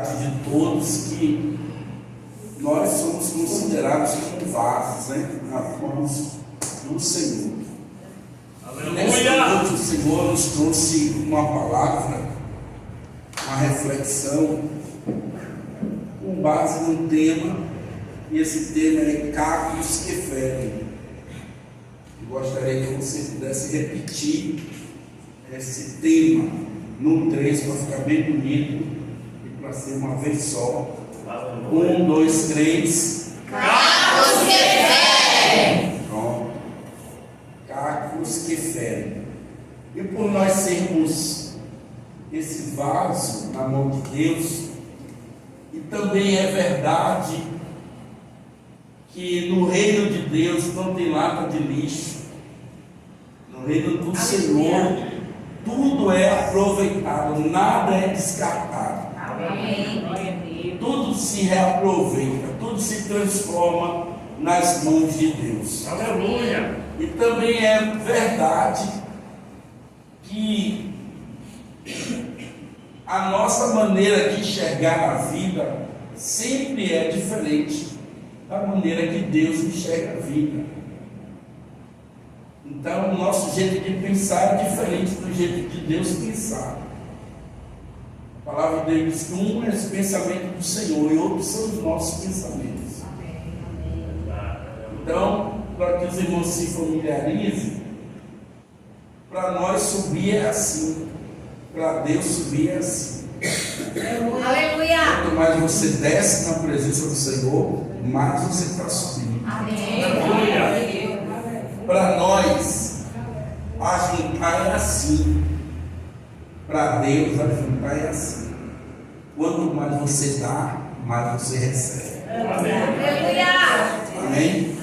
de todos que nós somos considerados como vasos, né? Nas mãos do Senhor. Nessa noite o Senhor nos trouxe uma palavra, uma reflexão com base num tema, e esse tema é cacos que ferem. Eu gostaria que você pudesse repetir esse tema no 3 para ficar bem bonito e para ser uma vez só. 1, 2, 3. Cacos que ferem. Pronto. Cacos que ferem. E por nós sermos esse vaso na mão de Deus, e também é verdade que no reino de Deus não tem lata de lixo. No reino do Senhor, tudo é aproveitado, nada é descartado. Amém. Tudo se reaproveita, tudo se transforma nas mãos de Deus. Aleluia! E também é verdade que a nossa maneira de enxergar a vida sempre é diferente da maneira que Deus enxerga a vida. Então, o nosso jeito de pensar é diferente do jeito de Deus pensar. A palavra de Deus diz que um é o pensamento do Senhor e outros são os nossos pensamentos. Então, para que os irmãos se familiarizem, para nós subir é assim, para Deus subir é assim. Aleluia. Quanto mais você desce na presença do Senhor, mais você está subindo. Amém. Para nós, ajuntar é assim. Para Deus, ajuntar é assim. Quanto mais você dá, mais você recebe. Aleluia. Amém?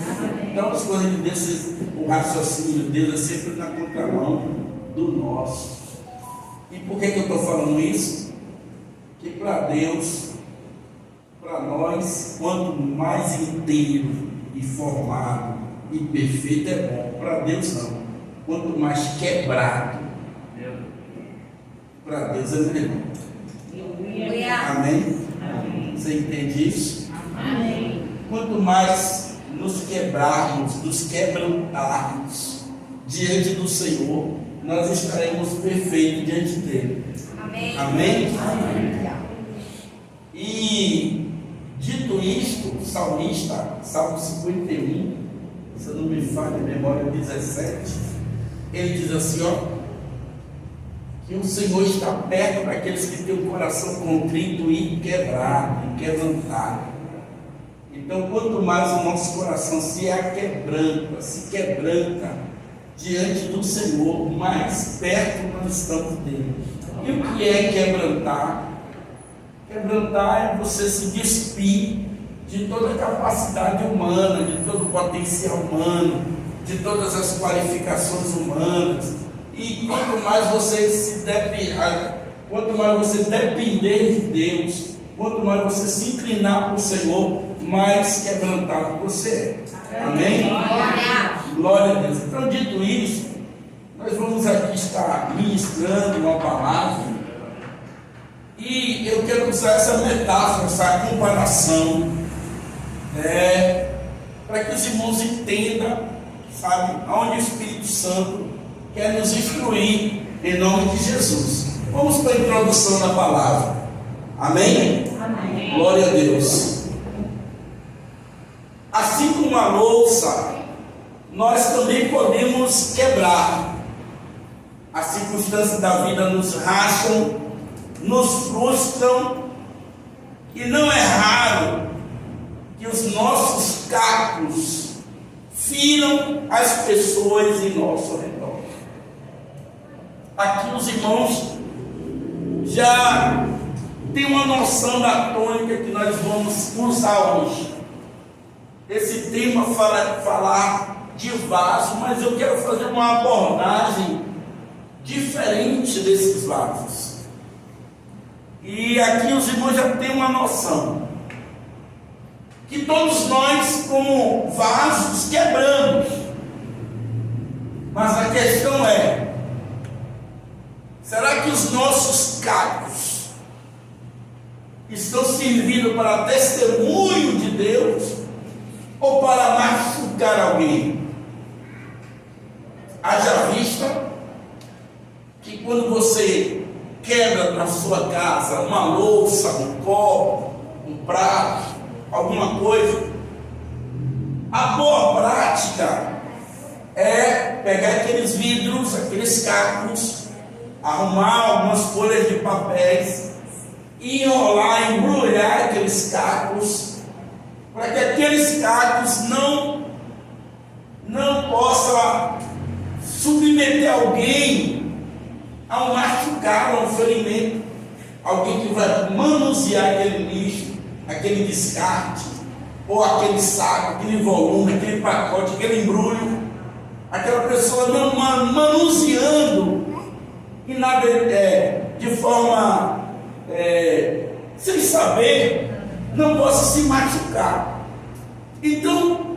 Então, as coisas de Deus, o raciocínio de Deus é sempre na contramão do nosso. E por que eu estou falando isso? Que para Deus, para nós, quanto mais inteiro e formado e perfeito é bom. Para Deus não. Quanto mais quebrado, para Deus é melhor. Aleluia. Amém? Amém. Você entende isso? Amém. Quanto mais nos quebrarmos, nos quebrantarmos diante do Senhor, nós estaremos perfeitos diante dele. Amém. Amém? E dito isto, o salmista, Salmo 51, se eu não me falha a memória, 17, ele diz assim, ó, que o Senhor está perto daqueles que têm o coração contrito e quebrado, e quebrantado. Então, quanto mais o nosso coração se quebranta diante do Senhor, mais perto nós estamos dele. E o que é quebrantar? Quebrantar é você se despir de toda a capacidade humana, de todo o potencial humano, de todas as qualificações humanas. E quanto mais você depender de Deus, quanto mais você se inclinar para o Senhor, mais quebrantado você é. Amém? Glória a Deus. Então, dito isso, nós vamos aqui estar ministrando uma palavra, e eu quero usar essa metáfora, essa comparação, para que os irmãos entendam, sabe, aonde o Espírito Santo quer nos instruir, em nome de Jesus. Vamos para a introdução da palavra. Amém? Amém. Glória a Deus. Assim como a louça, nós também podemos quebrar. As circunstâncias da vida nos racham, nos frustram, e não é raro que os nossos cacos firam as pessoas em nosso redor. Aqui os irmãos já têm uma noção da tônica que nós vamos usar hoje. Esse tema falar de vaso, mas eu quero fazer uma abordagem diferente desses vasos. E aqui os irmãos já têm uma noção que todos nós, como vasos, quebramos. Mas a questão é, será que os nossos cacos estão servindo para testemunho de Deus ou para machucar alguém? Haja vista que quando você quebra na sua casa uma louça, um copo, um prato, alguma coisa, a boa prática é pegar aqueles vidros, aqueles cacos, arrumar algumas folhas de papéis e enrolar, embrulhar aqueles cacos, para que aqueles cacos não possam submeter alguém a um machucado, a um ferimento, alguém que vai manusear aquele lixo, aquele descarte, ou aquele saco, aquele volume, aquele pacote, aquele embrulho, aquela pessoa não manuseando e nada de forma sem saber, não possa se machucar. Então,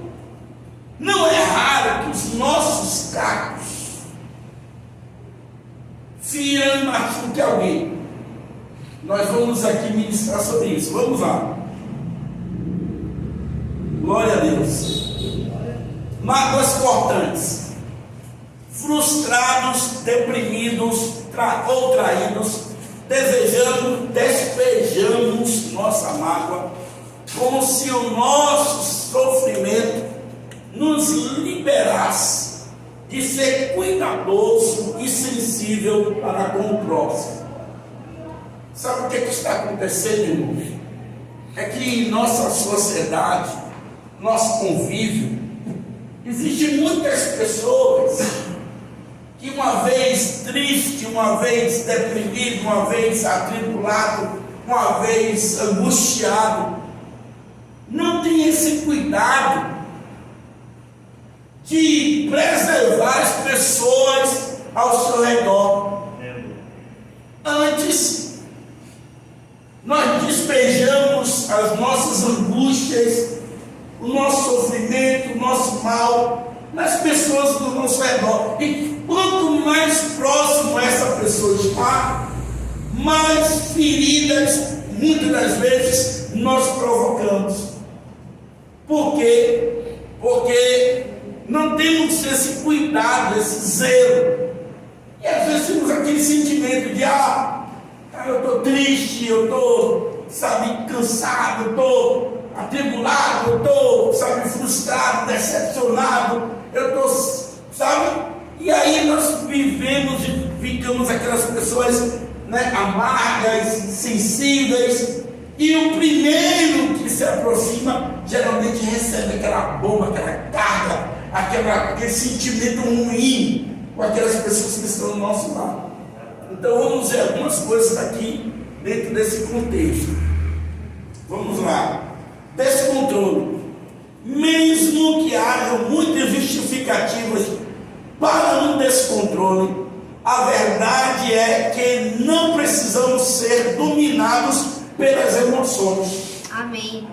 não é raro que os nossos cacos firam e machuquem alguém. Nós vamos aqui ministrar sobre isso. Vamos lá. Glória a Deus. Mágoas cortantes. Frustrados, deprimidos ou traídos, despejamos nossa mágoa, como se o nosso sofrimento nos liberasse de ser cuidadoso e sensível para com o próximo. Sabe o que está acontecendo, irmãos? É que em nossa sociedade, nosso convívio, existem muitas pessoas que, uma vez triste, uma vez deprimido, uma vez atribulado, uma vez angustiado, não tem esse cuidado de preservar as pessoas ao seu redor. Antes, nós despejamos as nossas angústias, o nosso sofrimento, o nosso mal nas pessoas do nosso redor. E quanto mais próximo essa pessoa está, mais feridas, muitas das vezes, nós provocamos. Por quê? Porque não temos esse cuidado, esse zelo. E às vezes temos aquele sentimento de eu estou triste, eu estou, cansado, eu estou atribulado, eu estou, frustrado, decepcionado, eu estou, e aí nós vivemos e ficamos aquelas pessoas, amargas, sensíveis, e o primeiro que se aproxima geralmente recebe aquela bomba, aquela carga, aquele sentimento ruim com aquelas pessoas que estão do nosso lado. Então vamos ver algumas coisas aqui dentro desse contexto. Vamos lá. Descontrole. Mesmo que haja muitas justificativas para um descontrole, a verdade é que não precisamos ser dominados pelas emoções. Amém.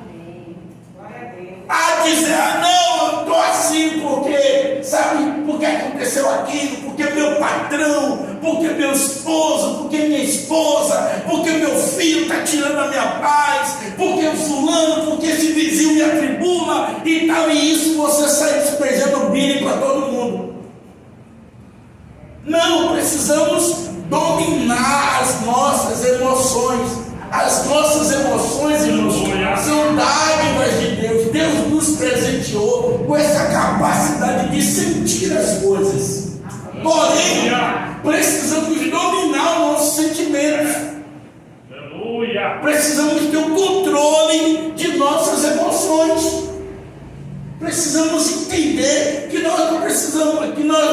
A dizer, não, eu estou assim porque, porque aconteceu aquilo, porque meu patrão, porque meu esposo, porque minha esposa, porque meu filho está tirando a minha paz, porque o fulano, porque esse vizinho me atribula e tal, e isso você sai despejando bíblia para todo mundo. Não, precisamos dominar as nossas emoções. As nossas emoções, irmãos, são dádivas de Deus. Deus nos presenteou com essa capacidade de sentir as coisas. Porém, precisamos dominar os nossos sentimentos. Precisamos ter o controle de nossas emoções. Precisamos entender que nós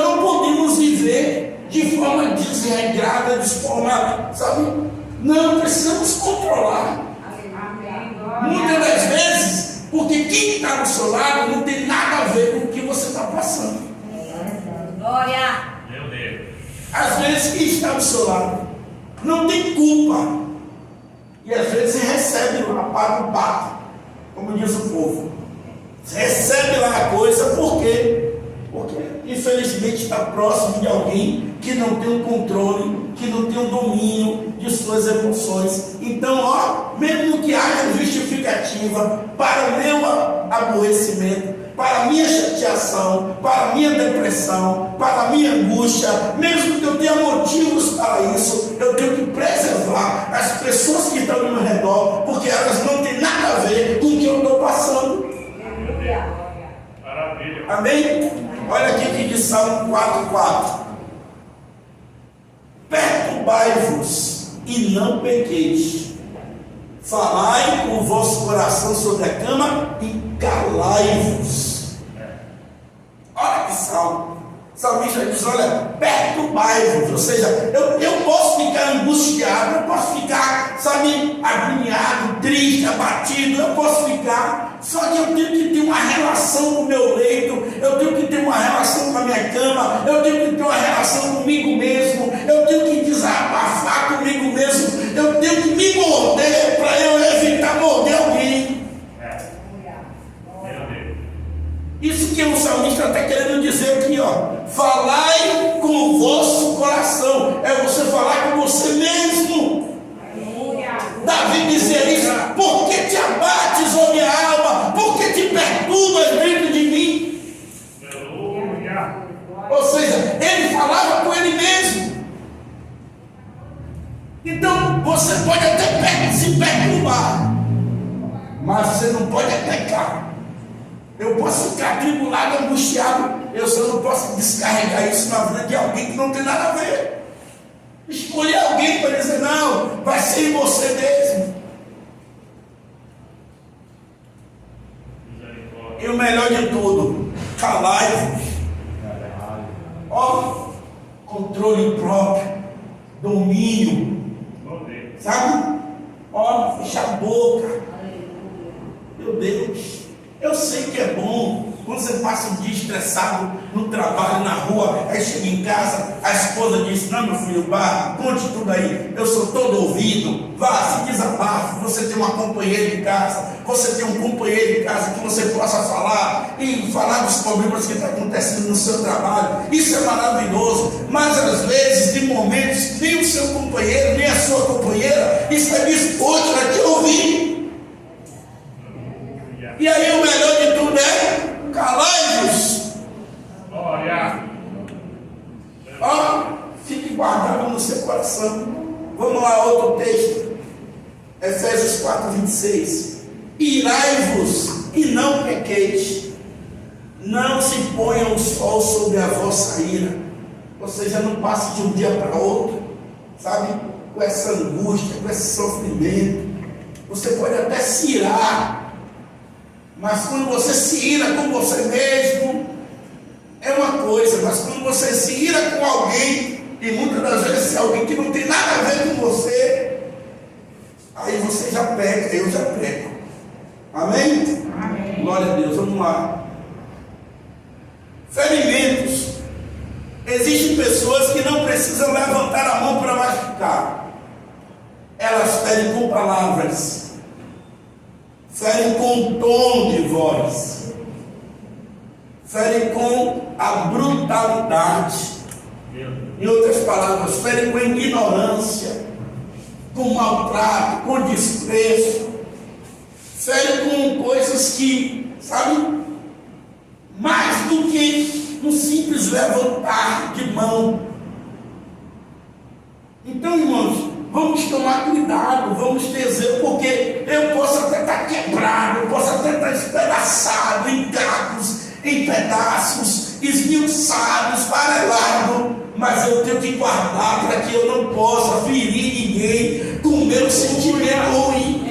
não podemos viver de forma desregrada, de forma, não, precisamos controlar. Muitas das vezes, porque quem está do seu lado não tem nada a ver com o que você está passando. Glória. Meu Deus. Às vezes quem está do seu lado não tem culpa. E às vezes você recebe lá, paga o pato, como diz o povo. Você recebe lá a coisa, por quê? Porque infelizmente está próximo de alguém que não tem um controle, que não tem um domínio de suas emoções Então, ó, mesmo que haja justificativa para o meu aborrecimento, para a minha chateação, para a minha depressão, para a minha angústia, mesmo que eu tenha motivos para isso, eu tenho que preservar as pessoas que estão ao meu redor, porque elas não têm nada a ver com o que eu estou passando. Maravilha. Amém? Olha aqui que diz Salmo 4:4. Perturbai-vos e não pequeis. Falai com o vosso coração sobre a cama e calai-vos. Olha que salmo. O salmista diz: olha, perturbai-vos. Ou seja, eu posso ficar angustiado, eu posso ficar, sabe, agoniado, triste, abatido, eu posso ficar. Só que eu tenho que ter uma relação com o meu leito, eu tenho que ter uma relação com a minha cama, eu tenho que ter uma relação comigo mesmo, eu tenho que desabafar comigo mesmo, eu tenho que me morder para eu evitar morder alguém. Isso que o salmista está querendo dizer aqui, ó. Falai com o vosso coração. É você falar com você mesmo. Davi dizia isso: por que te abates, ó minha alma? Por que te perturbas dentro de mim? Ou seja, ele falava com ele mesmo. Então você pode até se perturbar, mas você não pode pecar. Eu posso ficar atribulado, angustiado, eu só não posso descarregar isso na vida de alguém que não tem nada a ver. Escolher alguém para dizer: não, vai ser em você mesmo. E o melhor de tudo, calai-vos. Ó, controle próprio, domínio, sabe? Ó, fecha a boca. Meu Deus. Eu sei que é bom quando você passa um dia estressado no trabalho, na rua, aí chega em casa, a esposa diz: não, meu filho, vá, conte tudo aí, eu sou todo ouvido, vá, se desabafe. Você tem uma companheira em casa, você tem um companheiro em casa que você possa falar e falar dos problemas que estão acontecendo no seu trabalho. Isso é maravilhoso, mas às vezes, de momentos, nem o seu companheiro, nem a sua companheira está disposto a te ouvir. E aí o melhor de tudo é: calai-vos. Ó, fique guardado no seu coração. Vamos lá, outro texto. Efésios 4:26. Irai-vos e não pequeis. Não se ponha o sol sobre a vossa ira. Ou seja, não passe de um dia para outro, sabe, com essa angústia, com esse sofrimento. Você pode até se irar, mas quando você se ira com você mesmo, é uma coisa. Mas quando você se ira com alguém, e muitas das vezes é alguém que não tem nada a ver com você, aí você já peca, eu já peco. Amém? Amém. Glória a Deus, vamos lá. Ferimentos. Existem pessoas que não precisam levantar a mão para machucar. Elas ferem com palavras, ferem com tom de voz, ferem com a brutalidade. Em outras palavras, ferem com ignorância, com maltrato, com desprezo, ferem com coisas que, sabe, mais do que um simples levantar de mão. Então, irmãos, vamos tomar cuidado, vamos ter zelo, porque eu posso até estar quebrado, eu posso até estar espedaçado, em cacos, em pedaços, esmiuçado, esfarelado, mas eu tenho que guardar para que eu não possa ferir ninguém com o meu sentimento ruim.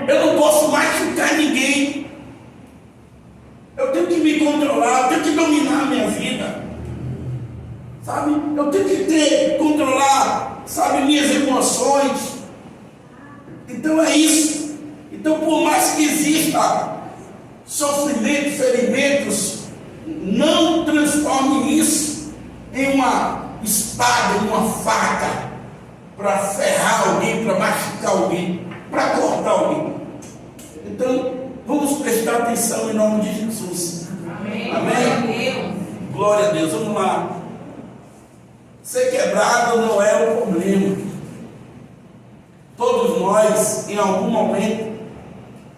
Eu não posso machucar ninguém. Eu tenho que me controlar, eu tenho que dominar a minha vida, sabe? Eu tenho que controlar, sabe, minhas emoções. Então é isso. Então, por mais que exista sofrimento, ferimentos, não transforme isso em uma espada, em uma faca, para ferrar alguém, para machucar alguém, para cortar alguém. Então, vamos prestar atenção em nome de Jesus. Amém. Amém. Glória a Deus. Vamos lá. Ser quebrado não é o problema. Todos nós, em algum momento,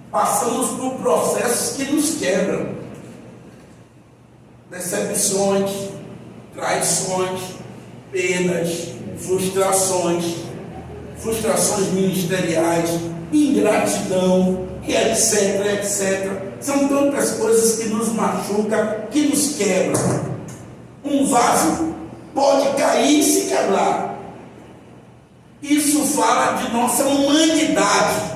passamos por processos que nos quebram. Decepções, traições, perdas, frustrações ministeriais, ingratidão, e etc, etc. São tantas coisas que nos machucam, que nos quebram. Um vaso pode cair e se quebrar. Isso fala de nossa humanidade.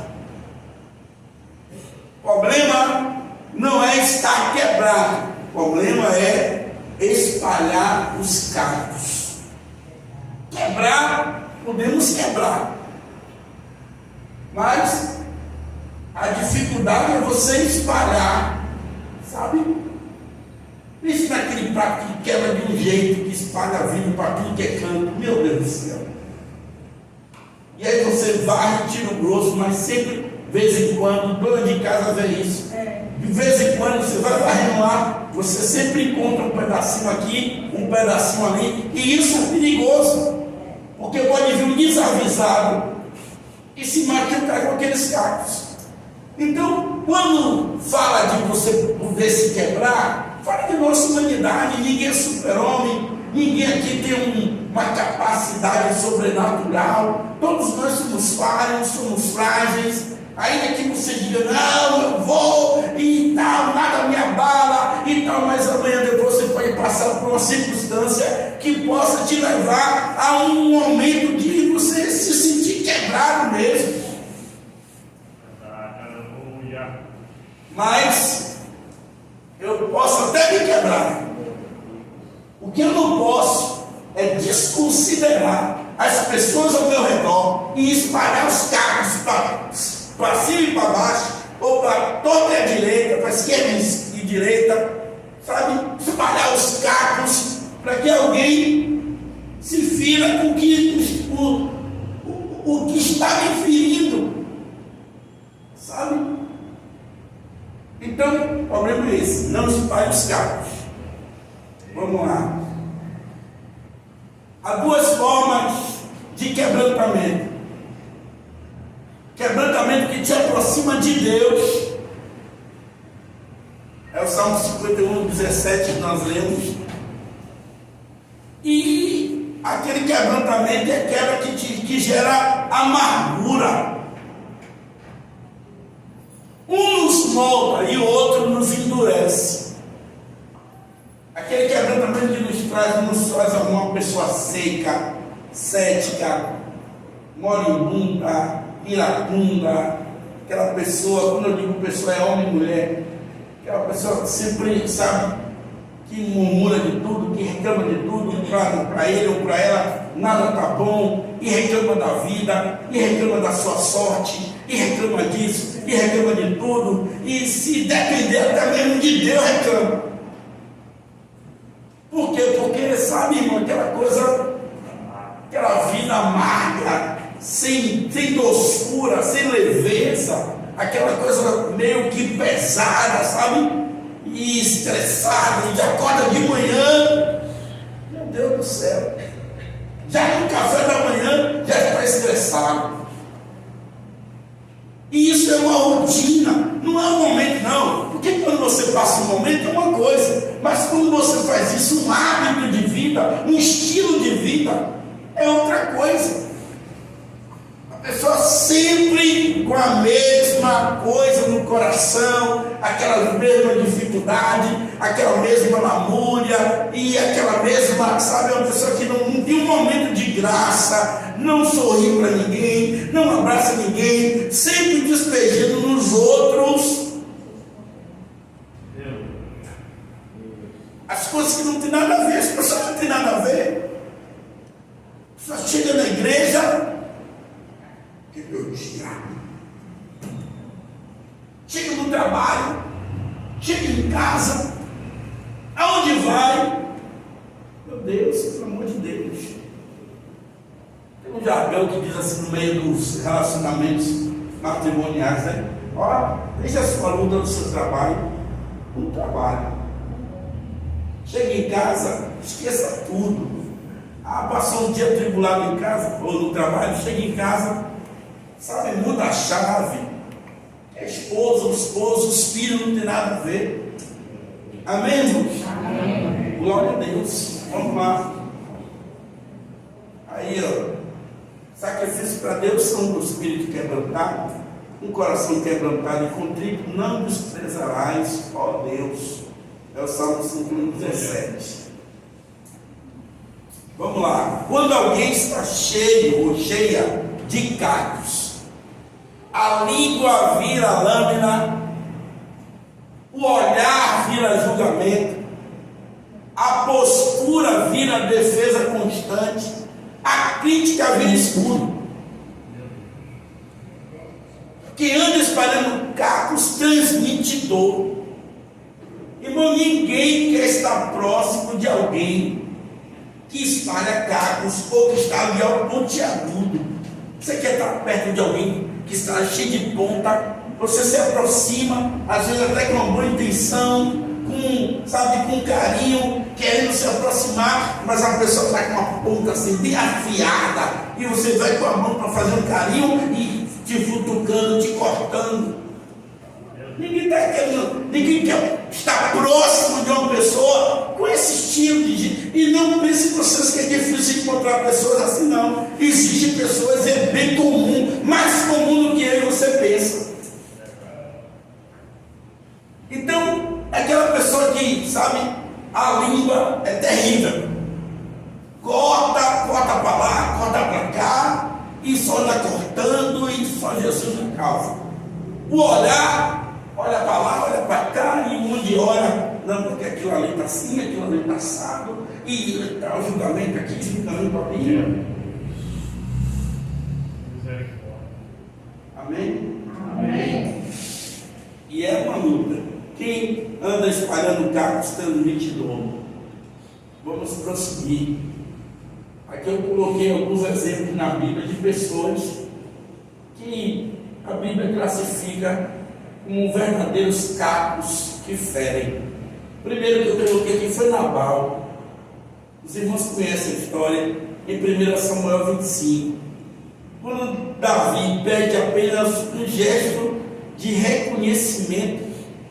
O problema não é estar quebrado, o problema é espalhar os cacos. Quebrar, podemos quebrar, mas a dificuldade é você espalhar, sabe? Isso naquele prato que quebra de um jeito, que espalha a vida para tudo que é canto, meu Deus do céu. E aí você varre, tira o grosso, mas sempre, de vez em quando, dona de casa vê isso. De vez em quando você vai varrendo lá, você sempre encontra um pedacinho aqui, um pedacinho ali, e isso é perigoso, porque pode vir um desavisado e se machucar com aqueles cacos. Então, quando fala de você poder se quebrar, fala de nossa humanidade. Ninguém é super-homem, ninguém aqui tem uma capacidade sobrenatural. Todos nós somos falhos, somos frágeis. Ainda que você diga, não, eu vou e tal, nada me abala e tal, mas amanhã depois você pode passar por uma circunstância que possa te levar a um momento de você se sentir quebrado mesmo. Mas eu posso até me quebrar. O que eu não posso é desconsiderar as pessoas ao meu redor e espalhar os carros para cima e para baixo, ou para toda a direita, para a esquerda e direita, sabe? Espalhar os cacos para que alguém se fira com o que está me ferindo, sabe? Então, o problema é esse, não espalhe os cacos. Vamos lá. Há duas formas de quebrantamento. Quebrantamento que te aproxima de Deus. É o Salmo 51, 17 que nós lemos. E aquele quebrantamento é aquela que gera amargura. Um nos molda e o outro nos endurece. Aquele quebrantamento que nos faz uma pessoa seca, cética, moribunda, iracunda, aquela pessoa, quando eu digo pessoa é homem e mulher, aquela pessoa que sempre, sabe, que murmura de tudo, que reclama de tudo, para ele ou para ela nada está bom, e reclama da vida, e reclama da sua sorte, e reclama disso, e reclama de tudo, e se depender até mesmo de Deus reclama. Por quê? Porque, sabe, irmão, aquela coisa, aquela vida amarga, sem doçura, sem leveza, aquela coisa meio que pesada, sabe? E estressada, e acorda de manhã, meu Deus do céu, já no café da manhã já está estressado. E isso é uma rotina, não é um momento não, porque quando você passa um momento é uma coisa, mas quando você faz isso um hábito de vida, um estilo de vida, é outra coisa. A pessoa sempre com a mesma coisa no coração, aquela mesma dificuldade, aquela mesma lamúria e aquela mesma, sabe, uma pessoa que não tem um momento de graça, não sorri para ninguém, não abraça ninguém, sempre despejando nos outros as coisas que não tem nada a ver, as pessoas não tem nada a ver. A pessoa chega na igreja, que meu diabo, chega no trabalho, chega em casa, aonde vai, meu Deus, pelo amor de Deus. Tem um jargão que diz assim no meio dos relacionamentos matrimoniais, né? Ó, deixa a sua luta no seu trabalho, no trabalho. Chega em casa, esqueça tudo. Ah, passou um dia tribulado em casa, ou no trabalho, chega em casa, sabe, muda a chave. A esposa, o esposo, os filhos não tem nada a ver. Amém, irmãos? Amém. Glória a Deus. Vamos lá. Aí, ó. Sacrifício para Deus são o espírito quebrantado, um coração quebrantado e contrito, não desprezarás, ó Deus. É o Salmo 5:17. Vamos lá. Quando alguém está cheio ou cheia de cacos, a língua vira lâmina, o olhar vira julgamento, a postura vira defesa constante, a crítica vira escudo. Quem anda espalhando cacos transmite dor. Irmão, ninguém quer estar próximo de alguém que espalha cacos ou que está ali ao pontiagudo. Você quer estar perto de alguém que está cheio de ponta? Você se aproxima, às vezes até com uma boa intenção, com carinho, querendo se aproximar, mas a pessoa está com uma ponta assim bem afiada, e você vai com a mão para fazer um carinho e te futucando, te cortando. Ninguém quer estar próximo de uma pessoa com esse estilo de gente. E não pense vocês que é difícil encontrar pessoas assim, não. Existem pessoas, é bem comum, mais comum do que eu e você pensa. Então, aquela pessoa que, sabe, a língua é terrível. Corta para lá, corta para cá, e só anda cortando, e só Jesus na causa. O olhar, olha para lá, olha para cá, e um de olha, não, porque aquilo ali está assim, aquilo ali está assado, e está o julgamento aqui, o julgamento ali. Amém? Amém. E é uma luta. Quem anda espalhando cacos transmite dor. Vamos prosseguir. Aqui eu coloquei alguns exemplos na Bíblia de pessoas que a Bíblia classifica como verdadeiros cacos que ferem. O primeiro que eu coloquei aqui foi Nabal. Os irmãos conhecem a história em 1 Samuel 25. Quando Davi pede apenas um gesto de reconhecimento,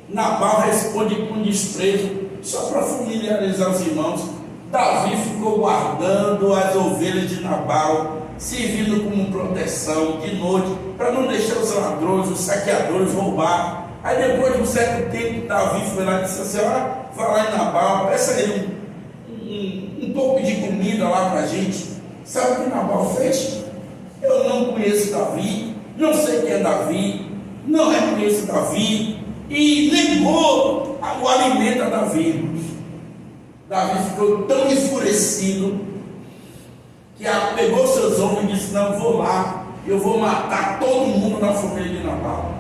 Nabal responde com desprezo. Só para familiarizar os irmãos, Davi ficou guardando as ovelhas de Nabal, servindo como proteção de noite, para não deixar os ladrões, os saqueadores roubar. Aí depois de um certo tempo, Davi foi lá e disse assim: vai lá em Nabal, peça ele um pouco de comida lá para a gente. Sabe o que Nabal fez? Eu não conheço Davi, não sei quem é Davi, não reconheço Davi, e negou o alimento a Davi. Davi ficou tão enfurecido que pegou seus homens e disse: não, vou lá, eu vou matar todo mundo na família de Nabal.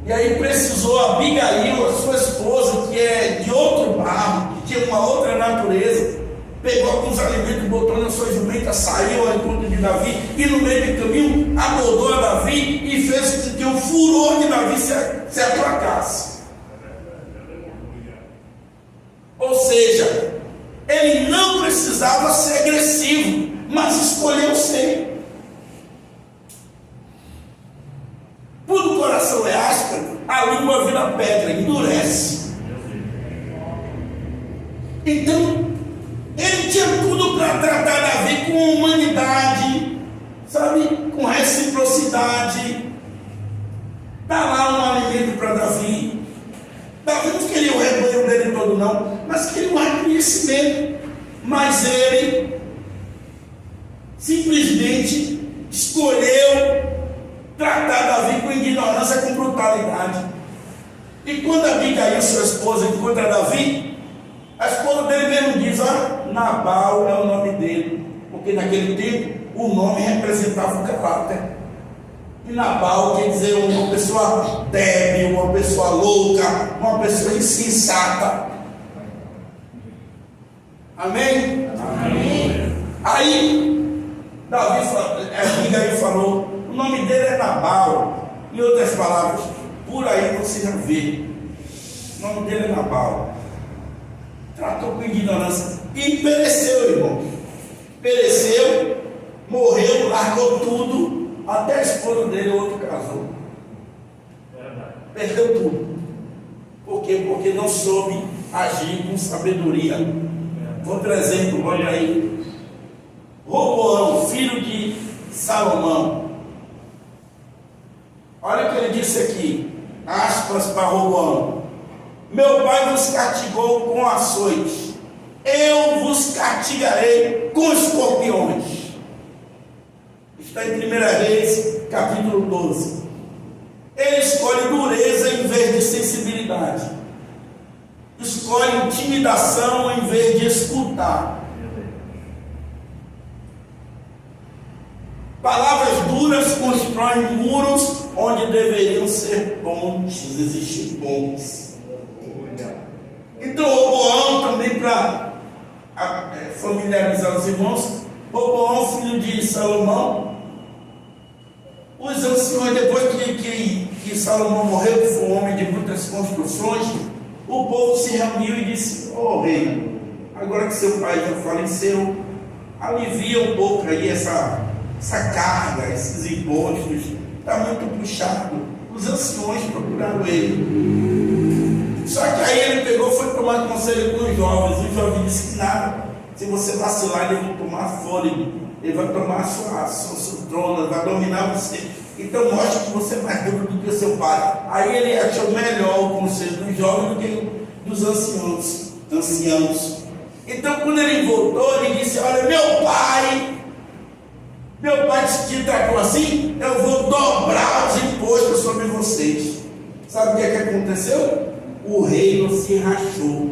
E aí precisou Abigail, a sua esposa, que é de outro barro, que tinha uma outra natureza, pegou alguns alimentos, botou na sua jumenta, saiu ao encontro de Davi, e no meio do caminho abordou a Davi e fez com que o furor de Davi se aplacasse. Ou seja, ele não precisava ser agressivo, mas escolheu ser. Por o coração é áspero, a língua vira pedra, endurece. Então, ele tinha tudo para tratar Davi com humanidade, sabe, com reciprocidade, dar lá um alimento para Davi. Davi não queria o rebanho dele todo não, mas queria um reconhecimento. Mas ele simplesmente escolheu tratar Davi com ignorância, com brutalidade. E quando Abigail, sua esposa, encontra Davi, a esposa dele mesmo diz: Nabal é o nome dele, porque naquele tempo o nome representava o caráter. E Nabal quer dizer uma pessoa débil, uma pessoa louca, uma pessoa insensata. Amém? Amém. Aí Abigail falou: o nome dele é Nabal. Em outras palavras, por aí você já vê, o nome dele é Nabal. Tratou com ignorância e pereceu, irmão. Pereceu morreu, largou tudo, até a esposa dele, outro casou. Perdeu tudo. Por quê? Porque não soube agir com sabedoria. Outro exemplo, olha aí. Roboão, filho de Salomão. Olha o que ele disse aqui, aspas para Roboão: meu pai vos castigou com açoite, eu vos castigarei com escorpiões. Está em 1 Reis, capítulo 12. Ele escolhe dureza em vez de sensibilidade, escolhe intimidação em vez de escutar. Palavras duras constroem muros onde deveriam ser pontes, existir pontes. Então Roboão, também para familiarizar os irmãos, Roboão, filho de Salomão, os anciões, depois que Salomão morreu, que foi um homem de muitas construções, o povo se reuniu e disse: ó rei, agora que seu pai já faleceu, alivia um pouco aí essa carga, esses impostos, está muito puxado. Os anciões procuraram ele. Só que aí ele pegou, foi tomar conselho com os jovens. Os jovens disse que nada, se você vacilar, ele vai tomar fôlego, ele vai tomar a sua trono, vai dominar você. Então mostra que você é mais duro do que o seu pai. Aí ele achou melhor o conselho dos jovens do que dos anciãos. Então quando ele voltou, ele disse: olha, meu pai te tratou assim, eu vou dobrar os impostos sobre vocês. Sabe o que é que aconteceu? O reino se rachou.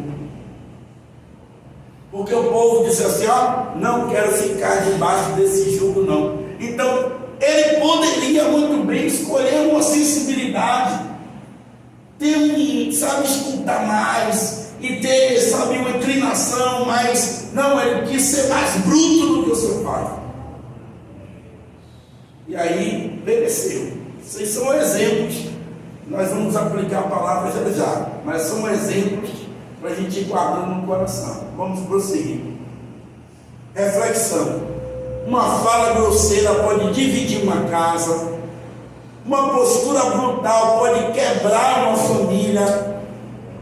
Porque o povo disse assim: ó, não quero ficar debaixo desse jugo não. Então ele poderia muito bem escolher uma sensibilidade, ter escutar mais e ter, uma inclinação, mas não, ele quis ser mais bruto do que o seu pai. E aí pereceu. Vocês são exemplos. Nós vamos aplicar a palavra já, mas são exemplos para a gente ir guardando no coração. Vamos prosseguir. Reflexão. Uma fala grosseira pode dividir uma casa. Uma postura brutal pode quebrar uma família.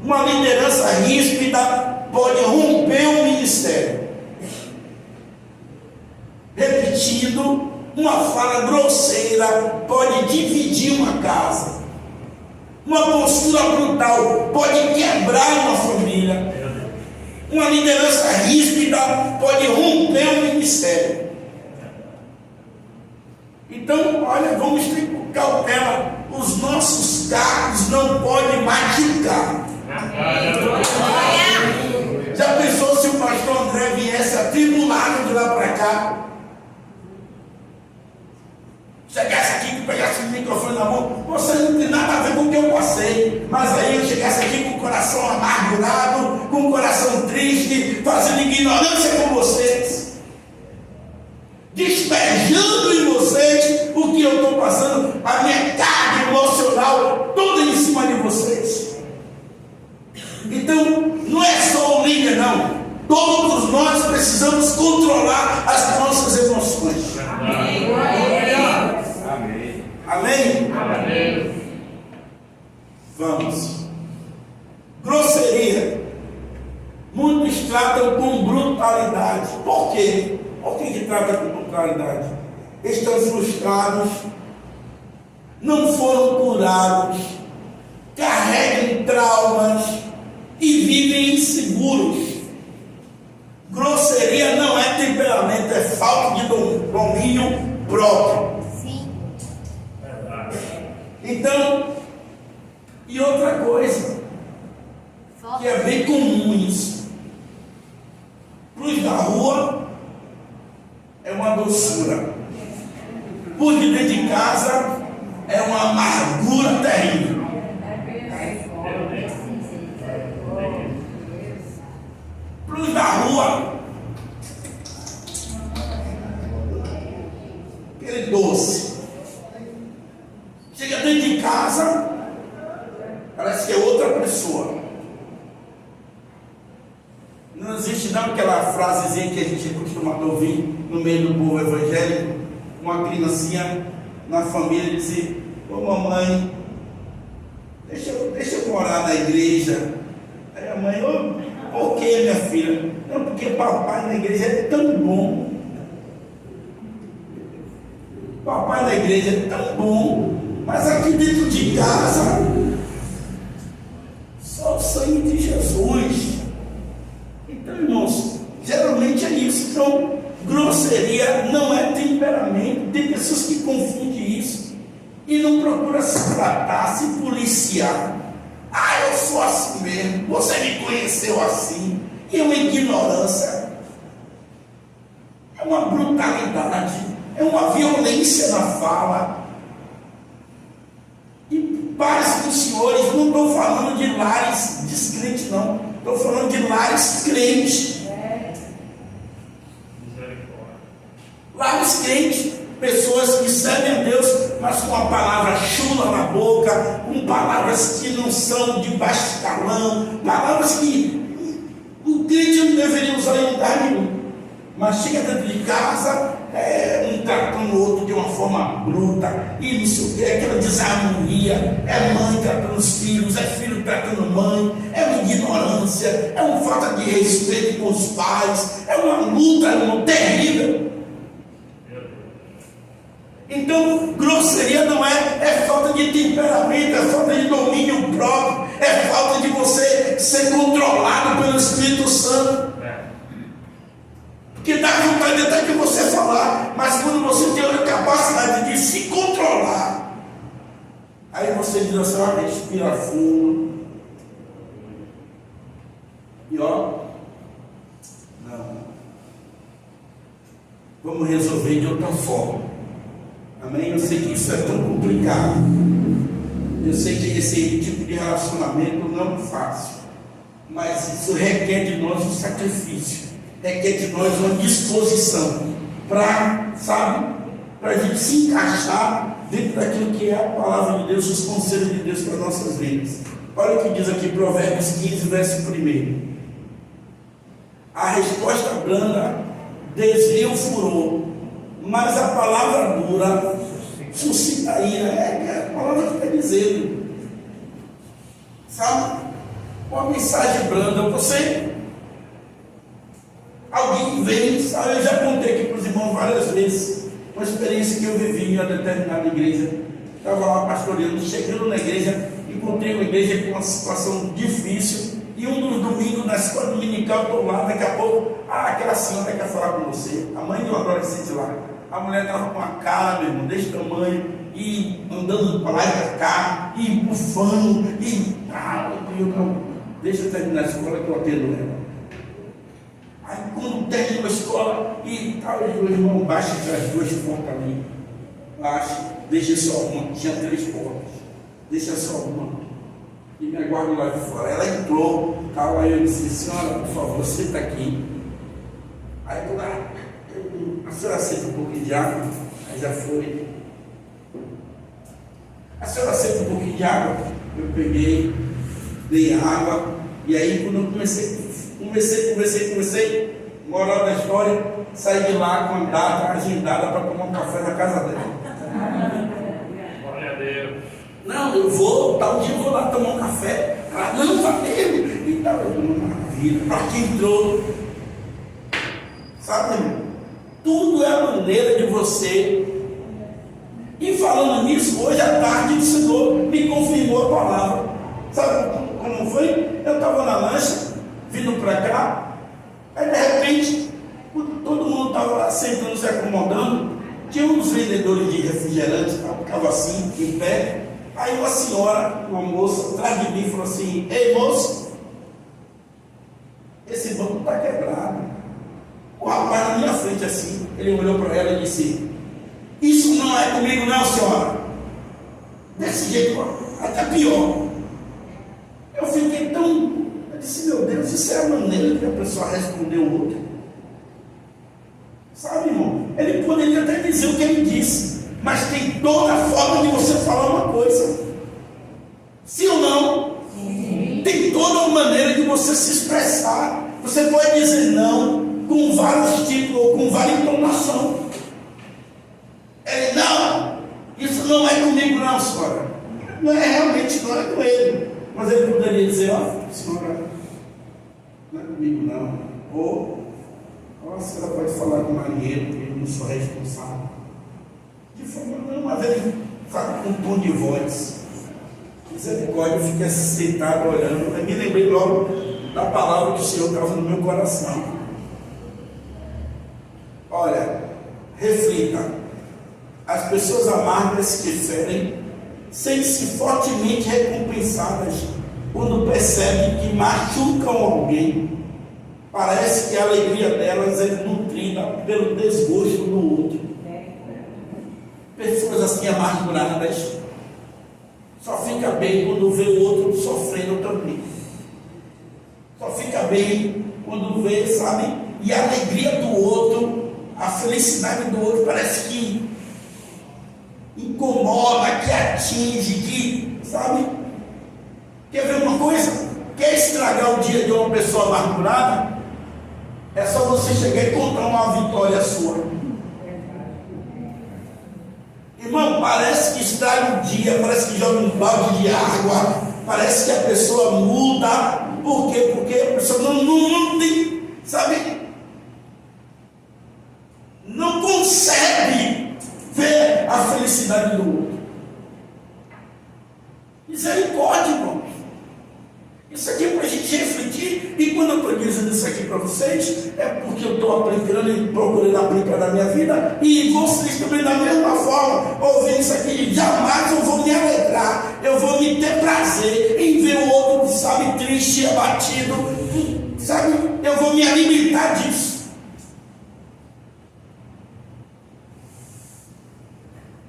Uma liderança ríspida pode romper um ministério. Repetindo, uma fala grosseira pode dividir uma casa. Uma postura brutal pode quebrar uma família. Uma liderança ríspida pode romper um ministério. Então, olha, vamos ter cautela. Os nossos carros não podem machucar. Já pensou se o pastor André viesse atribulado de lá para cá? Chegasse aqui e pegasse o microfone na mão, você não tem nada a ver com o que eu passei, mas aí eu chegasse aqui com o coração amargurado, com o coração triste, fazendo ignorância com vocês, despejando em vocês o que eu estou passando, a minha carga emocional toda em cima de vocês. Então, não é só o líder, não. Todos nós precisamos controlar as nossas emoções. Amém? Amém. Vamos. Grosseria. Muitos tratam com brutalidade. Por quê? Por que trata com brutalidade? Estão frustrados, não foram curados, carregam traumas e vivem inseguros. Grosseria não é temperamento, é falta de domínio próprio. Então, e outra coisa, que é bem comum isso, para os da rua é uma doçura, para os de dentro de casa é uma amargura terrível. Para os da rua, aquele doce. Chega dentro de casa, parece que é outra pessoa. Não existe não aquela frase frasezinha que a gente é acostumado a ouvir no meio do povo evangélico, uma criancinha na família dizer: ô mamãe, deixa eu morar na igreja. Aí a mãe: ô, por que, minha filha? Não, porque papai na igreja é tão bom. Papai na igreja é tão bom, mas aqui dentro de casa só o sangue de Jesus. Então, irmãos, geralmente é isso. Então, grosseria não é temperamento. Tem pessoas que confundem isso e não procuram se tratar, se policiar. Ah, eu sou assim mesmo, você me conheceu assim. E é uma ignorância, é uma brutalidade, é uma violência na fala. E pais dos senhores, não estou falando de lares descrentes, não. Estou falando de lares crentes. Lares crentes, pessoas que servem a Deus, mas com a palavra chula na boca, com palavras que não são de baixo calão, palavras que o crente não deveria usar em lugar nenhum. Mas chega dentro de casa, um tratando o outro de uma forma bruta, e não sei o que, aquela desarmonia, é mãe tratando os filhos, é filho tratando mãe, é uma ignorância, é uma falta de respeito com os pais, é uma luta terrível. Então, grosseria não é falta de temperamento, é falta de domínio próprio, é falta de você ser controlado pelo Espírito Santo. Que dá vontade até que você falar, mas quando você tem a capacidade de se controlar, aí você diz assim: ó, respira fundo. E ó, não, vamos resolver de outra forma. Amém? Eu sei que isso é tão complicado. Eu sei que esse tipo de relacionamento não é fácil. Mas isso requer de nós um sacrifício. Requer de nós uma disposição para, sabe, para a gente se encaixar dentro daquilo que é a palavra de Deus, os conselhos de Deus para nossas vidas. Olha o que diz aqui, Provérbios 15, verso 1. A resposta branda desvia o furor, mas a palavra dura suscita ira. É a palavra que está dizendo, sabe? Uma mensagem branda, alguém vem, sabe? Eu já contei aqui para os irmãos várias vezes uma experiência que eu vivi em uma determinada igreja. Estava lá pastoreando, chegando na igreja, encontrei uma igreja com uma situação difícil, e um dos domingos na escola dominical, estou lá, daqui a pouco, aquela senhora quer falar com você, a mãe de um adolescente lá. A mulher estava com uma cara, meu irmão, desse tamanho, e andando para lá e para cá, e bufando, e deixa eu terminar a escola que eu atendo ela. Aí quando terminou a escola e tal, o irmão baixa as duas portas ali, baixa, deixa só uma, tinha 3 portas, deixa só uma, e me aguardo lá de fora. Ela entrou, tal, aí eu disse: senhora, por favor, você está aqui. Aí eu lá, a senhora aceita um pouquinho de água? Aí já foi. A senhora aceita um pouquinho de água? Eu peguei, dei água, e aí quando eu conversei, moral da história, saí de lá com a data agendada para tomar um café na casa dela. Glória a Deus. Não, eu vou, tal dia eu vou lá tomar um café. Ela: não, valeu. E tal, maravilha. Para quem entrou, sabe, irmão? Tudo é a maneira de você. E falando nisso, hoje à tarde o Senhor me confirmou a palavra. Sabe como foi? Eu estava na lancha, vindo para cá, aí de repente, todo mundo estava lá sentando, se acomodando. Tinha uns vendedores de refrigerante, ficava assim, em pé. Aí uma senhora, uma moça, atrás de mim, falou assim: ei, moço, esse banco está quebrado. O rapaz na minha frente assim, ele olhou para ela e disse: isso não é comigo não, senhora. Desse jeito, até pior. Eu fiquei tão... Eu disse: meu Deus, isso é a maneira que a pessoa respondeu o outro. Sabe, irmão? Ele poderia até dizer o que ele disse, mas tem toda a forma de você falar uma coisa. Sim ou não? Sim. Tem toda uma maneira de você se expressar. Você pode dizer não, com vários tipos ou com várias entonações. Ele, não, isso não é comigo não, senhora. Não é realmente, não é com ele. Mas ele poderia dizer, ó, senhora, não é comigo não. Ou a senhora pode falar com o marinheiro, que eu não sou responsável. De forma não, mas ele fala com um tom de voz. Misericórdia, eu fiquei sentado olhando. Eu me lembrei logo da palavra que o Senhor estava no meu coração. Olha, reflita. As pessoas amargas que ferem sentem-se fortemente recompensadas quando percebem que machucam alguém. Parece que a alegria delas é nutrida pelo desgosto do outro. Pessoas assim amarguradas só fica bem quando vê o outro sofrendo também. Só fica bem quando vê, sabe? E a alegria do outro, a felicidade do outro parece que incomoda, que atinge, que, sabe? Quer ver uma coisa? Quer estragar o dia de uma pessoa amargurada? É só você chegar e contar uma vitória sua. Irmão, parece que estraga o dia, parece que joga um balde de água, parece que a pessoa muda. Por quê? Porque a pessoa não tem, sabe? Não consegue ver a felicidade do outro. Misericórdia, irmão. Isso aqui é para a gente refletir. E quando eu estou dizendo isso aqui para vocês, é porque eu estou aplicando e procurando aplicar na minha vida. E vocês também, da mesma forma, ouvindo isso aqui, jamais eu vou me alegrar, eu vou me ter prazer em ver o outro, sabe, triste, abatido, sabe? Eu vou me alimentar disso.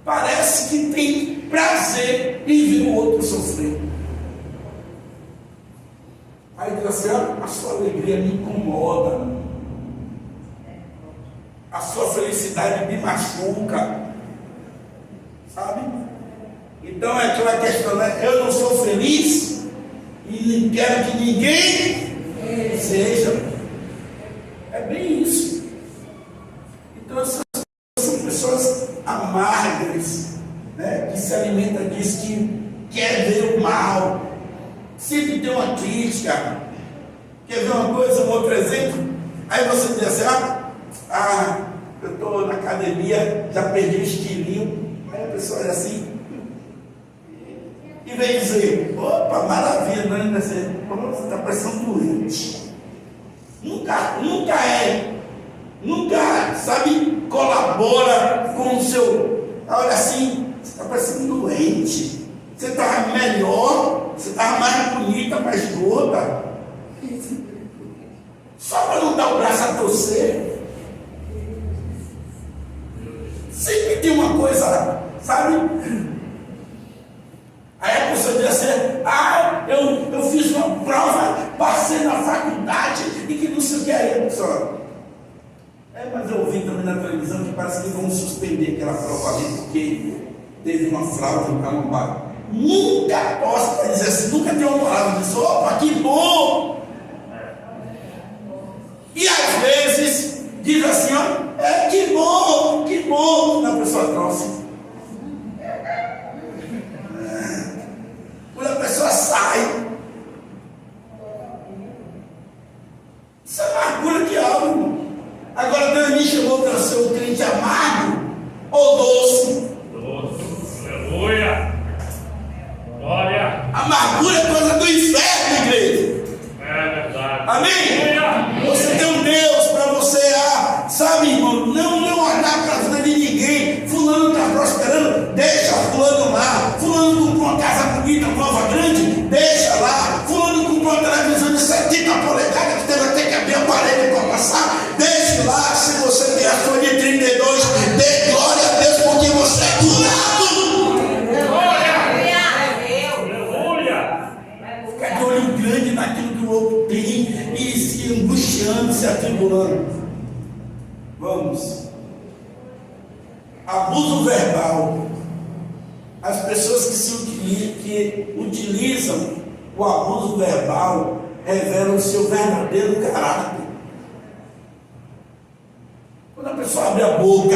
Parece que tem prazer em ver o outro sofrer. Aí diz assim, a sua alegria me incomoda, a sua felicidade me machuca, sabe? Então é aquela questão, né? Eu não sou feliz e não quero que ninguém seja. É bem isso. Então essas são pessoas amargas, né? Que se alimentam disso, que quer ver o mal. Sempre tem uma crítica. Quer ver uma coisa, um outro exemplo? Aí você diz assim, eu estou na academia, já perdi os quilinhos. Aí a pessoa é assim, e vem dizer, opa, maravilha, não é? Você está parecendo doente. Nunca, sabe, colabora com o seu. Olha assim, você está parecendo doente. Você estava melhor, você estava mais bonita, mais gorda. Só para não dar o braço a torcer. Sempre tem uma coisa, sabe? Aí a pessoa diz assim, eu fiz uma prova, passei na faculdade e que não sei o que aí, pessoal. Mas eu ouvi também na televisão que parece que vão suspender aquela prova ali porque teve uma fraude no Calambá. Nunca posso para dizer assim, nunca tem uma palavra disso, opa, que bom! E às vezes diz assim, que bom, na pessoa trouxe. Quando a pessoa sai, isso é amargura que algo, irmão. Agora Deus me chamou para ser um crente amargo ou doce. Aleluia. Glória. Amargura é coisa do inferno, igreja. É verdade. Amém? Aleluia. Você tem um Deus para você, sabe, irmão, não olhar para a vida de ninguém. Fulano está prosperando, deixa fulano lá. Fulano comprou uma casa bonita, nova, grande, deixa lá. Fulano comprou uma televisão de 70 polegadas que teve até que abrir a parede para passar, deixa lá. Se você tem a sua de 32, dê glória a Deus porque você é curado. Ficar de olho grande naquilo que o outro tem e se angustiando, se atribulando. Vamos. Abuso verbal. As pessoas que utilizam o abuso verbal revelam o seu verdadeiro caráter. pessoa abre a boca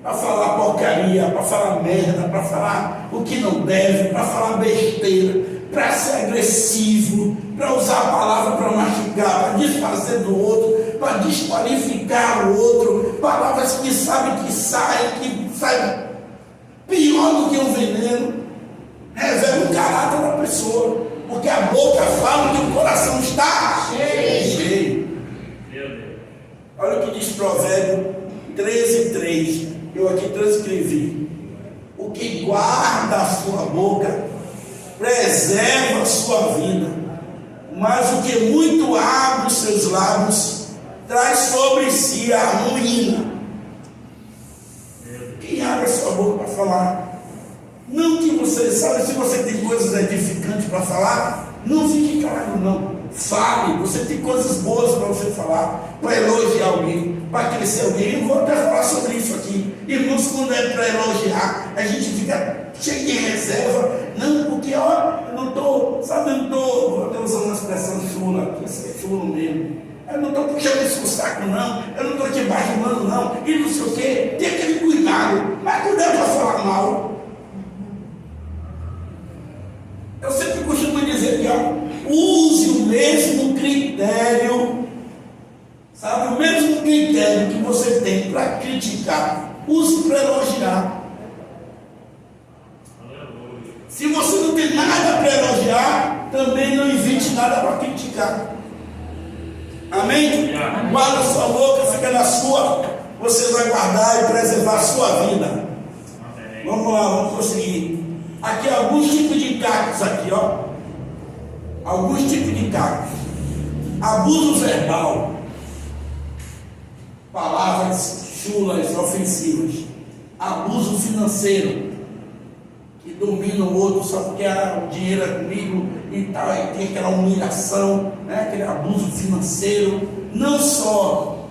para falar porcaria, para falar merda, para falar o que não deve, para falar besteira, para ser agressivo, para usar a palavra para machucar, para desfazer do outro, para desqualificar o outro, palavras que sabe que saem pior do que um veneno, revela o caráter da pessoa, porque a boca fala que o coração está cheio. Olha o que diz Provérbio 13:3, eu aqui transcrevi: o que guarda a sua boca preserva a sua vida, mas o que muito abre os seus lábios traz sobre si a ruína. Quem abre a sua boca para falar? Não que você sabe, se você tem coisas edificantes para falar, não fique calado não. Fale, você tem coisas boas para você falar, para elogiar alguém, para crescer alguém. Eu vou até falar sobre isso aqui. Irmãos, quando é para elogiar, a gente fica cheio de reserva. Não, porque eu não estou, vou até usar uma expressão chula, que é chulo mesmo. Eu não estou puxando isso pro saco não, eu não estou te barrigando não, e não sei o quê. Tem aquele cuidado, mas cuidado para falar mal. Eu sempre costumo dizer que use o mesmo critério, sabe? O mesmo critério que você tem para criticar, use para elogiar. Se você não tem nada para elogiar, também não invente nada para criticar. Amém? Guarda a sua boca, fica na sua, você vai guardar e preservar a sua vida. Vamos lá, vamos prosseguir. Aqui alguns tipos de cacos aqui, ó. Alguns tipos de cacos. Abuso verbal. Palavras chulas, ofensivas. Abuso financeiro. Que domina o outro só porque o dinheiro é comigo e tal. E tem aquela humilhação, né? Aquele abuso financeiro. Não só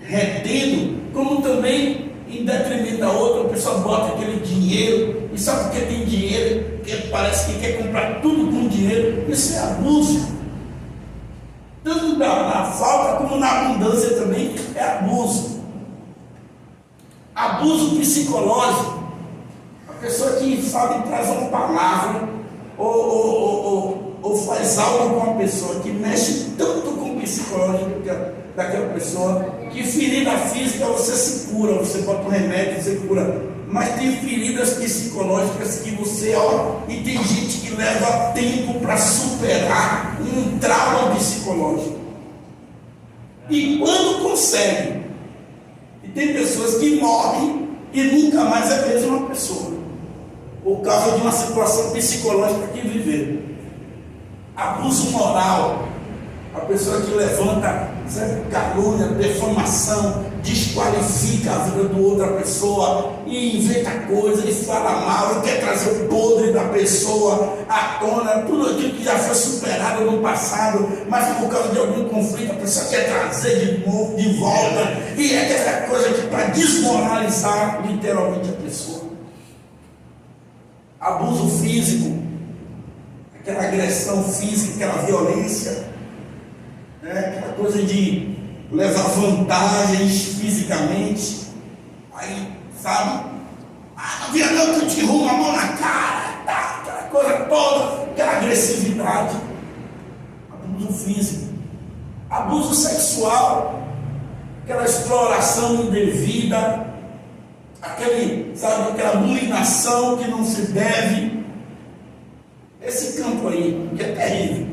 retendo, como também em detrimento da outra, a pessoa bota aquele dinheiro, e só porque tem dinheiro, que parece que quer comprar tudo com dinheiro. Isso é abuso. Tanto na falta como na abundância também é abuso. Abuso psicológico. A pessoa que sabe, traz uma palavra ou faz algo com a pessoa que mexe tanto com o psicológico daquela pessoa, que ferida física você se cura, você bota um remédio e você cura, mas tem feridas psicológicas que você, e tem gente que leva tempo para superar um trauma psicológico, e quando consegue, e tem pessoas que morrem e nunca mais é a mesma pessoa, por causa de uma situação psicológica que viveram. Abuso moral, a pessoa que levanta calúnia, defamação, desqualifica a vida de outra pessoa e inventa coisa e fala mal e quer trazer o podre da pessoa à tona, tudo aquilo que já foi superado no passado, mas por causa de algum conflito a pessoa quer trazer de novo, de volta, e é aquela coisa que para desmoralizar literalmente a pessoa. Abuso físico, aquela agressão física, aquela violência, aquela coisa de levar vantagens fisicamente, aí, sabe? Não via não que eu te rumo a mão na cara, aquela coisa toda, aquela agressividade. Abuso físico. Abuso sexual, aquela exploração indevida, aquela dominação que não se deve. Esse campo aí, que é terrível.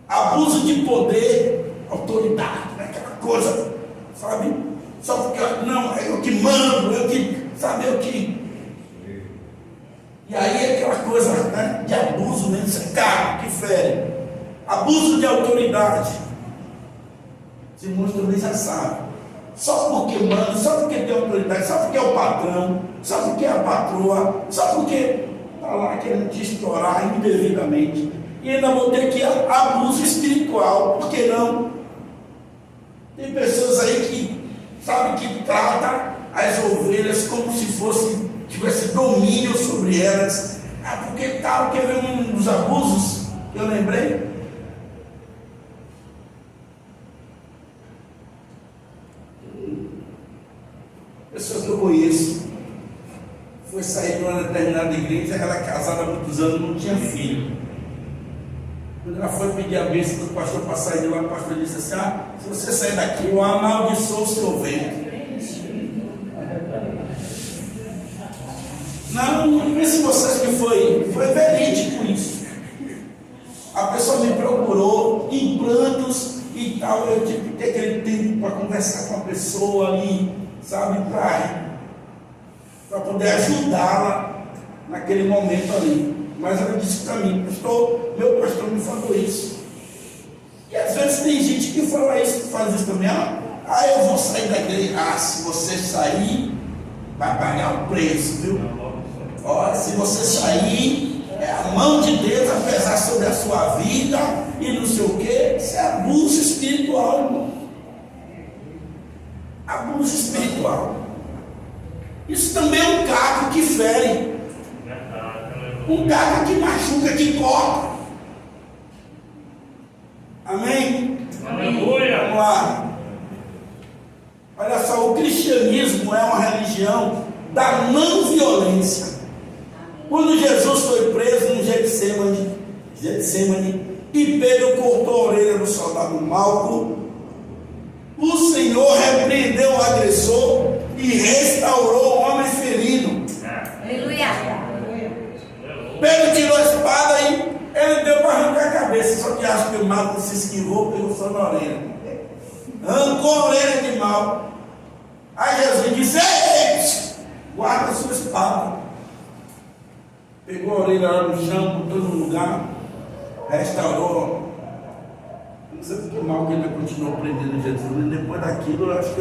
Abuso de poder, autoridade, aquela coisa, sabe? Só porque eu que mando, eu que. E aí é aquela coisa, né, de abuso mesmo, isso é caro, que fere. Abuso de autoridade. Os irmãos também já sabem. Só porque manda, só porque tem autoridade, só porque é o patrão, só porque é a patroa, só porque está lá querendo te estourar indevidamente. E ainda vou ter que abuso espiritual, por que não? Tem pessoas aí que, que trata as ovelhas como se tivesse domínio sobre elas. Porque tal, quer ver um dos abusos que eu lembrei? Pessoa que eu conheço foi sair de uma determinada igreja, ela é casada há muitos anos, não tinha filho. Quando ela foi pedir a bênção do pastor para sair de lá, o pastor disse assim: ah, se você sair daqui, eu amaldiçoo o seu ventre. Não pense vocês que foi verídico isso. A pessoa me procurou em prantos e tal, eu tive que ter aquele tempo para conversar com a pessoa ali, sabe, para poder ajudá-la naquele momento ali. Mas ela disse para mim: pastor, meu pastor me falou isso. E às vezes tem gente que fala isso, que faz isso também. Ah, eu vou sair da igreja. Ah, se você sair, vai pagar o preço, viu? Olha, se você sair, é a mão de Deus a pesar sobre a sua vida e não sei o que. Isso é abuso espiritual, irmão. Abuso espiritual. Isso também é um cargo que fere, um cargo que machuca, que corta. Amém? Aleluia. Vamos lá. Olha só, o cristianismo é uma religião da não violência. Quando Jesus foi preso no Getsemane, e Pedro cortou a orelha do soldado Malco, o Senhor repreendeu o agressor e restaurou o homem ferido. Aleluia. Pedro tirou a espada e ele deu para arrancar a cabeça, só que acho que o Malco se esquivou, pegou só na orelha. Arrancou a orelha de Malco. Aí Jesus disse: ei, guarda a sua espada. Pegou a orelha lá no chão, botou no lugar, restaurou. Não sei porque mal que ele continuou prendendo Jesus, mas depois daquilo eu acho que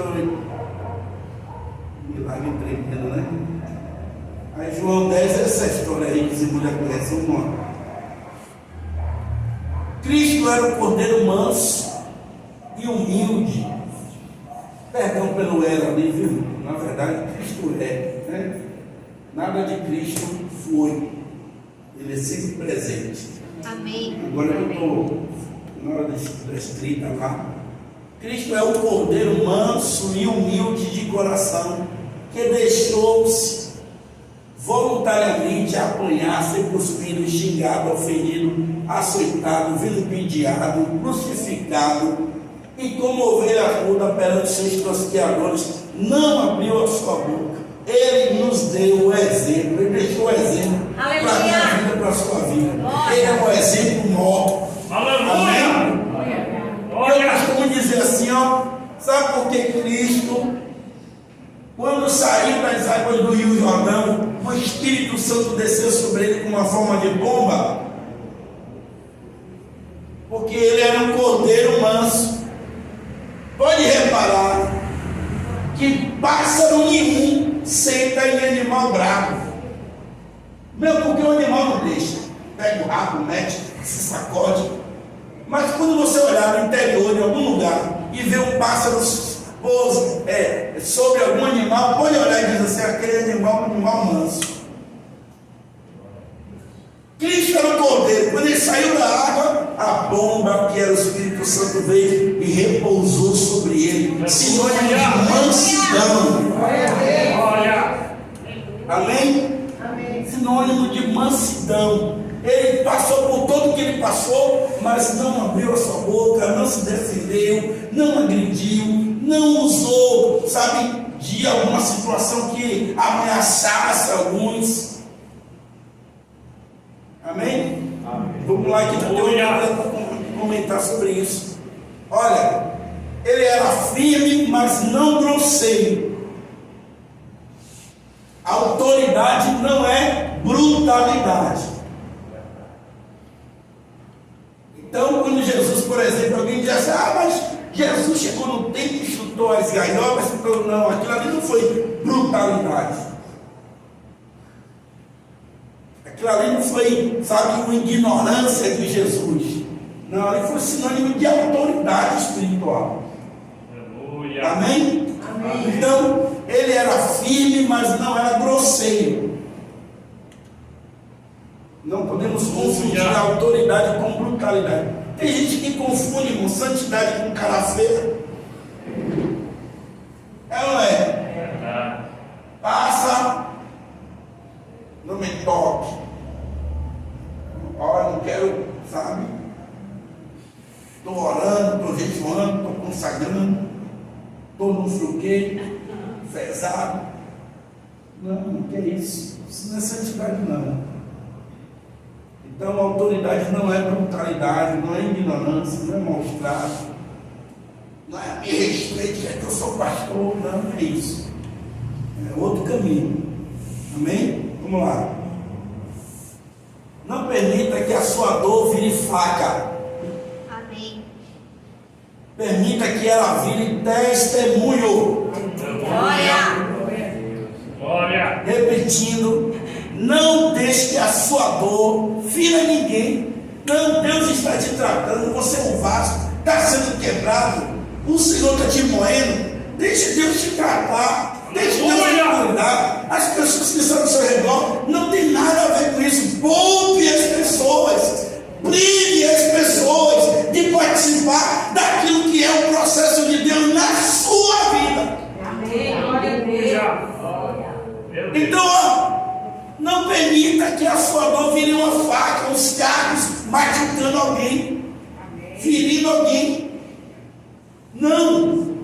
milagre tremendo, né? Aí João 10 é essa história aí que se mulher conhece o nome. Cristo era um cordeiro manso e humilde. Perdão pelo era ali, viu? Na verdade, Cristo é, né? Nada de Cristo foi. Ele é sempre presente. Amém. Agora eu estou na hora da escrita lá. Cristo é o cordeiro manso e humilde de coração, que deixou-se voluntariamente apanhar, ser cuspido, xingado, ofendido, açoitado, vilipendiado, crucificado, e como ovelha muda perante seus tosqueadores, não abriu a sua boca. Ele nos deu o exemplo, ele deixou o exemplo para a minha vida, para a sua vida. Ele é um exemplo novo. Aleluia! Eu costumo dizer assim, ó, sabe por que Cristo, quando saiu das águas do Rio Jordão, o Espírito Santo desceu sobre ele com uma forma de pomba? Porque ele era um cordeiro manso. Pode reparar que pássaro nenhum senta em animal bravo. Meu, porque o animal não deixa. Pega o rabo, mete, se sacode. Mas quando você olhar no interior de algum lugar e ver um pássaro sobre algum animal, pode olhar e dizer assim: aquele animal é um animal manso. Cristo era o cordeiro. Quando ele saiu da água, a pomba, que era o Espírito Santo, veio e repousou sobre ele. Sinônimo de mansidão. Amém? Sinônimo de mansidão. Ele passou por tudo que ele passou, mas não abriu a sua boca, não se defendeu, não agrediu, não usou, sabe, de alguma situação que ameaçasse alguns. Amém? Vamos lá que não tem nada para comentar sobre isso. Olha, ele era firme, mas não grosseiro. Autoridade não é brutalidade. Então, quando Jesus, por exemplo, alguém diz assim: ah, mas Jesus chegou no templo e chutou as gaiolas, então não, aquilo ali não foi brutalidade. Aquilo ali não foi, sabe, uma ignorância de Jesus. Não, ali foi sinônimo de autoridade espiritual. Aleluia. Amém? Amém. Então, ele era firme, mas não era grosseiro. Não podemos confundir a autoridade com brutalidade. Tem gente que confunde com santidade com cara feia. É ou não é? o quê, pesado. Não que é isso. Isso não é santidade, não. Então, a autoridade não é brutalidade, não é ignorância, não é maus-trato, não é me respeite, é que eu sou pastor, não é isso. É outro caminho. Amém? Vamos lá. Não permita que a sua dor vire faca. Amém. Permita que ela vire testemunho. Glória. Glória. Repetindo, não deixe que a sua dor fira ninguém. Não, Deus está te tratando, você é um vaso, está sendo quebrado, o Senhor está te moendo. Deixe Deus te tratar, deixe Deus te cuidar. As pessoas que estão ao seu redor não tem nada a ver com isso. Poupe as pessoas, prive as pessoas de participar daquilo que é o processo de Deus na sua vida. Amém. Glória a Deus. Então, não permita que a sua dor vire uma faca, os carros machucando alguém, ferindo alguém. Não.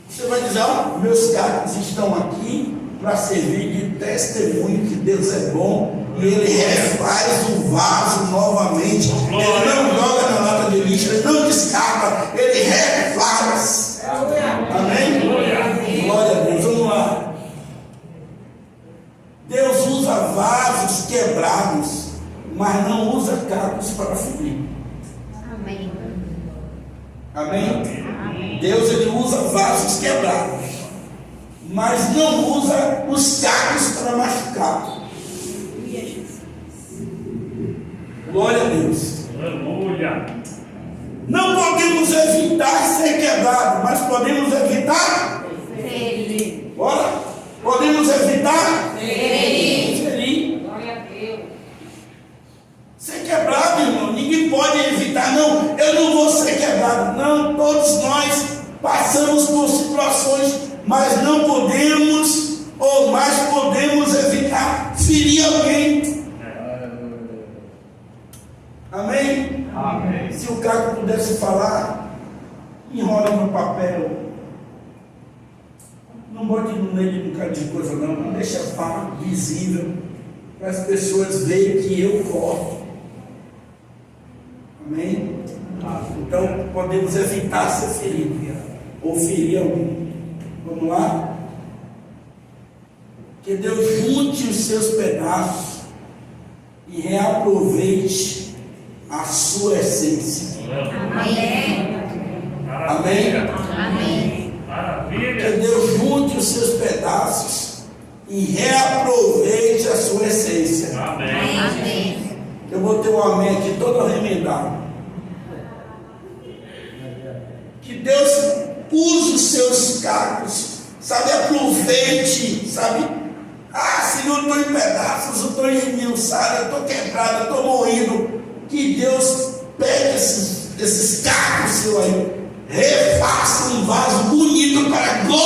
Você vai dizer, meus carros estão aqui para servir de testemunho que Deus é bom e Ele refaz o vaso novamente. Ele não joga na lata de lixo, Ele não descarta, Ele refaz. Amém? Glória a Deus. Vamos lá. Deus usa vasos quebrados, mas não usa cacos para ferir. Amém. Amém? Deus, Ele usa vasos quebrados, mas não usa os cacos para machucar. Glória a Deus. Aleluia. Não podemos evitar ser quebrado, mas podemos evitar Ferir. Bora? Podemos evitar ferir. Glória a Deus. Ser quebrado, irmão, ninguém pode evitar. Não, eu não vou ser quebrado. Não, todos nós passamos por situações, mas não podemos, ou mais podemos evitar ferir alguém. Amém? Amém. Se o cara pudesse falar, enrola no papel. Não bote no meio de um bocado de coisa, não deixa visível, para as pessoas verem que eu corto. Amém? Então podemos evitar ser ferido, ou ferir alguém. Vamos lá? Que Deus junte os seus pedaços e reaproveite a sua essência. Amém. Amém? Amém. Maravilha. Que Deus junte os seus pedaços e reaproveite a sua essência. Amém. Amém. Eu vou ter um amém aqui todo remendado. Que Deus use os seus cacos, sabe? Aproveite, sabe? Senhor, eu estou em pedaços, eu estou esmiuçado, eu estou quebrado, eu estou morrendo. Que Deus pegue esses cacos seus aí, refaça um vaso bonito para a glória